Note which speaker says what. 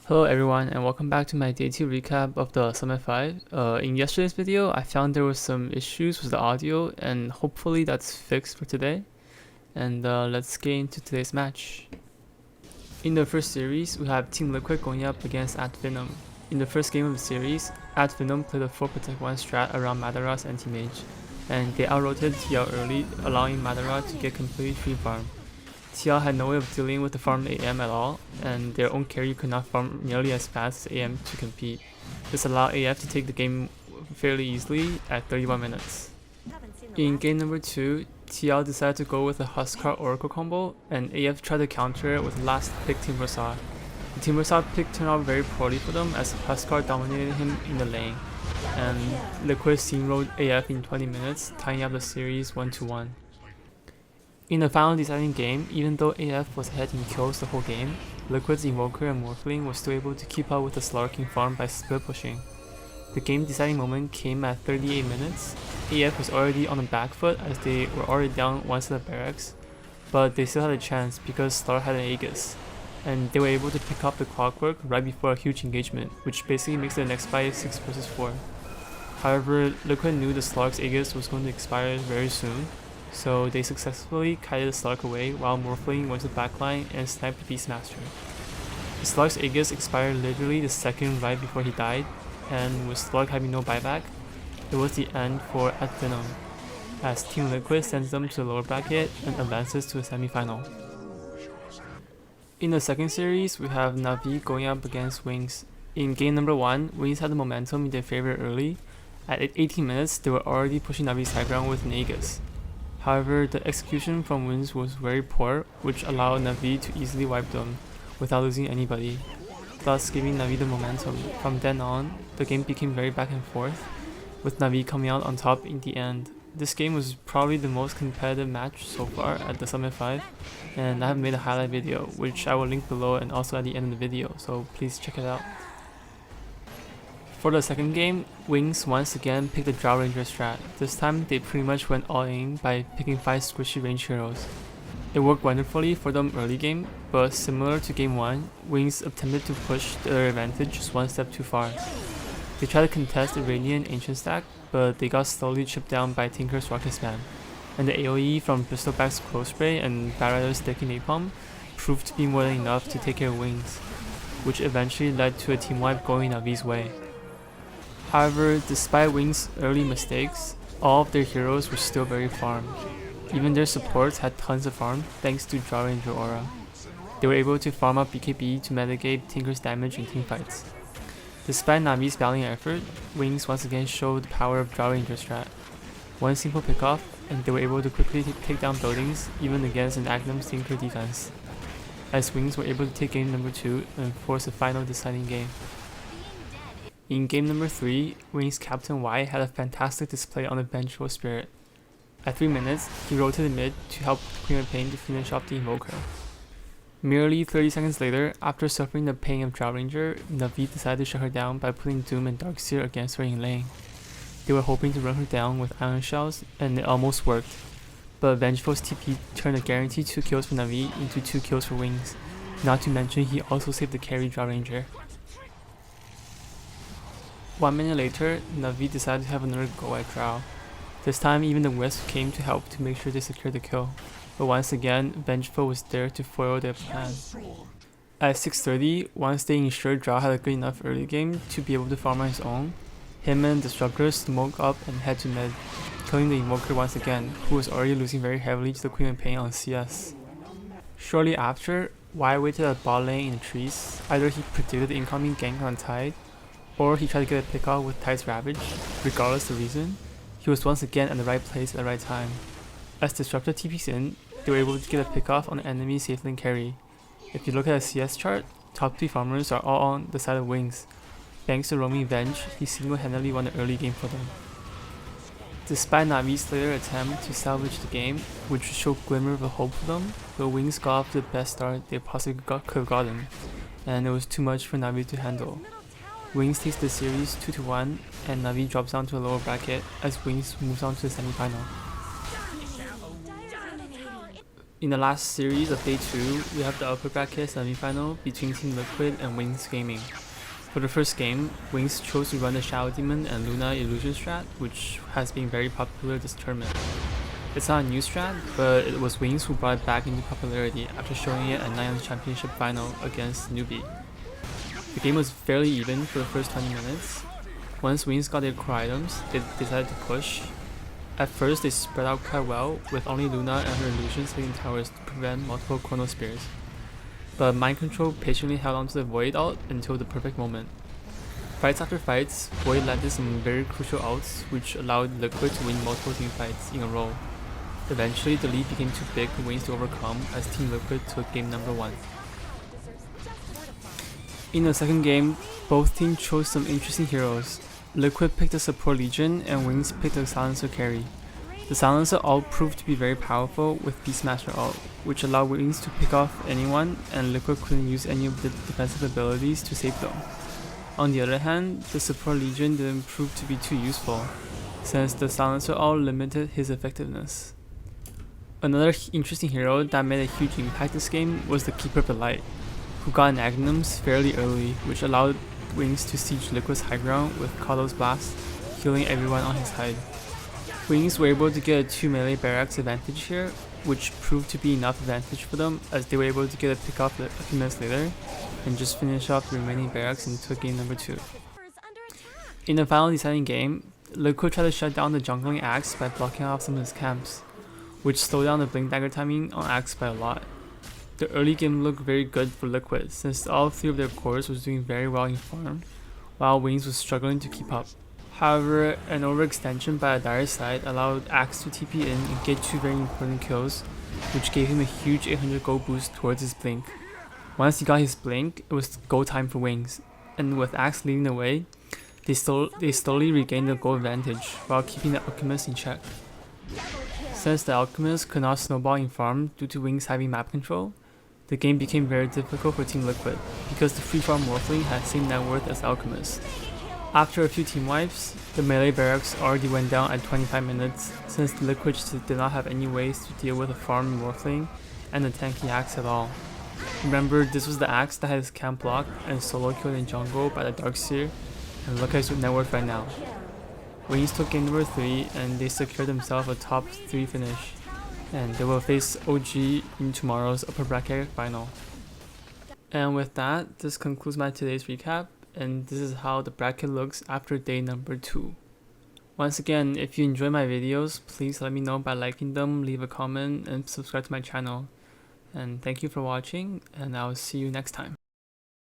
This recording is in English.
Speaker 1: Hello everyone and welcome back to my day 2 recap of the Summit 5. In yesterday's video, I found there were some issues with the audio and hopefully that's fixed for today. And let's get into today's match. In the first series, we have Team Liquid going up against Venom. In the first game of the series, Venom played a 4 protect 1 strat around Madara's anti-mage, and they out-rotated TL early, allowing Madara to get completely free farm. TL had no way of dealing with the farm AM at all, and their own carry could not farm nearly as fast as AM to compete. This allowed AF to take the game fairly easily at 31 minutes. In game number 2, TL decided to go with a Huskar Oracle combo, and AF tried to counter it with last pick Timbersaw. The Timbersaw pick turned out very poorly for them as Huskar dominated him in the lane, and Liquid steamrolled AF in 20 minutes, tying up the series 1-1. In the final deciding game, even though AF was ahead in kills the whole game, Liquid's Invoker and Morphling were still able to keep up with the Slarking farm by split pushing. The game deciding moment came at 38 minutes. AF was already on the back foot as they were already down one set of barracks, but they still had a chance because Slar had an Aegis, and they were able to pick up the Clockwork right before a huge engagement, which basically makes the next fight 6 vs 4. However, Liquid knew the Slark's Aegis was going to expire very soon, so they successfully kited the Slark away while Morphling went to the backline and sniped the Beastmaster. The Slark's Aegis expired literally the second right before he died, and with Slark having no buyback, it was the end for Venom, as Team Liquid sends them to the lower bracket and advances to the semi-final. In the second series, we have Navi going up against Wings. In game number 1, Wings had the momentum in their favor early. At 18 minutes, they were already pushing Navi's high ground with an Aegis. However, the execution from Wings was very poor, which allowed Navi to easily wipe them without losing anybody, thus giving Navi the momentum. From then on, the game became very back and forth, with Navi coming out on top in the end. This game was probably the most competitive match so far at the Summit 5, and I have made a highlight video, which I will link below and also at the end of the video, so please check it out. For the second game, Wings once again picked the Drow Ranger strat. This time, they pretty much went all in by picking 5 squishy range heroes. It worked wonderfully for them early game, but similar to game 1, Wings attempted to push their advantage just one step too far. They tried to contest the Radiant Ancient stack, but they got slowly chipped down by Tinker's Rocket Spam, and the AoE from Bristleback's Close Spray and Batrider's Sticky Napalm proved to be more than enough to take care of Wings, which eventually led to a team wipe going Navi's way. However, despite Wings' early mistakes, all of their heroes were still very farmed. Even their supports had tons of farm thanks to Drow Ranger Aura. They were able to farm up BKB to mitigate Tinker's damage in teamfights. Despite Navi's valiant effort, Wings once again showed the power of Drow Ranger strat. One simple pickoff, and they were able to quickly take down buildings even against an Agnum's Tinker defense, as Wings were able to take game number 2 and force a final deciding game. In game number 3, Wings Captain Y had a fantastic display on the Vengeful Spirit. At 3 minutes, he rotated mid to help Queen of Pain to finish off the Invoker. Merely 30 seconds later, after suffering the pain of Drow Ranger, Navi decided to shut her down by putting Doom and Darkseer against her in lane. They were hoping to run her down with Iron Shells, and it almost worked, but Vengeful's TP turned a guaranteed 2 kills for Navi into 2 kills for Wings, not to mention he also saved the carry Drow Ranger. 1 minute later, Navi decided to have another go at Drow. This time even the Wisp came to help to make sure they secured the kill, but once again, Vengeful was there to foil their plan. At 6:30, once they ensured Drow had a good enough early game to be able to farm on his own, him and Disruptor smoke up and head to mid, killing the Invoker once again, who was already losing very heavily to the Queen of Pain on CS. Shortly after, Y waited at bot lane in the trees. Either he predicted the incoming gank on Tide, or he tried to get a pick off with Tide's Ravage. Regardless of the reason, he was once again at the right place at the right time. As Disruptor TP's in, they were able to get a pick off on the enemy safe lane carry. If you look at a CS chart, top 3 farmers are all on the side of Wings. Thanks to roaming Venge, he single-handedly won the early game for them. Despite Navi's later attempt to salvage the game, which showed a glimmer of a hope for them, the Wings got off to the best start they possibly could have gotten, and it was too much for Navi to handle. Wings takes the series 2-1, and Navi drops down to a lower bracket as Wings moves on to the semi-final. In the last series of Day 2, we have the upper bracket semi-final between Team Liquid and Wings Gaming. For the first game, Wings chose to run the Shadow Demon and Luna Illusion strat, which has been very popular this tournament. It's not a new strat, but it was Wings who brought it back into popularity after showing it at Nion's championship final against Navi. The game was fairly even for the first 20 minutes. Once Wings got their core items, they decided to push. At first, they spread out quite well, with only Luna and her illusions hitting towers to prevent multiple Chrono Spears. But Mind Control patiently held onto the Void ult until the perfect moment. Fights after fights, Void landed some very crucial ults, which allowed Liquid to win multiple team fights in a row. Eventually, the lead became too big for Wings to overcome as Team Liquid took game number 1. In the second game, both teams chose some interesting heroes. Liquid picked a support Legion and Wings picked a Silencer carry. The Silencer ult proved to be very powerful with Beastmaster ult, which allowed Wings to pick off anyone and Liquid couldn't use any of the defensive abilities to save them. On the other hand, the support Legion didn't prove to be too useful, since the Silencer ult limited his effectiveness. Another interesting hero that made a huge impact this game was the Keeper of the Light, who got an Agnums fairly early, which allowed Wings to siege Liquid's high ground with Kalos Blast, healing everyone on his side. Wings were able to get a 2 melee barracks advantage here, which proved to be enough advantage for them as they were able to get a pick off a few minutes later and just finish off the remaining barracks into game number 2. In the final deciding game, Liquid tried to shut down the jungling Axe by blocking off some of his camps, which slowed down the blink dagger timing on Axe by a lot. The early game looked very good for Liquid since all 3 of their cores was doing very well in farm, while Wings was struggling to keep up. However, an overextension by a Dire side allowed Axe to TP in and get 2 very important kills, which gave him a huge 800 gold boost towards his blink. Once he got his blink, it was go time for Wings, and with Axe leading the way, they slowly regained the gold advantage while keeping the Alchemist in check. Since the Alchemist could not snowball in farm due to Wings having map control, the game became very difficult for Team Liquid because the free farm Morphling had the same net worth as Alchemist. After a few team wipes, the melee barracks already went down at 25 minutes since the Liquid did not have any ways to deal with a farm Morphling and a tanky Axe at all. Remember, this was the Axe that had his camp blocked and solo killed in jungle by the Darkseer, and look at his net worth right now. Wings took game number 3 and they secured themselves a top 3 finish, and they will face OG in tomorrow's upper bracket final. And with that, this concludes my today's recap, and this is how the bracket looks after day number 2. Once again, if you enjoy my videos, please let me know by liking them, leave a comment, and subscribe to my channel. And thank you for watching, and I'll see you next time.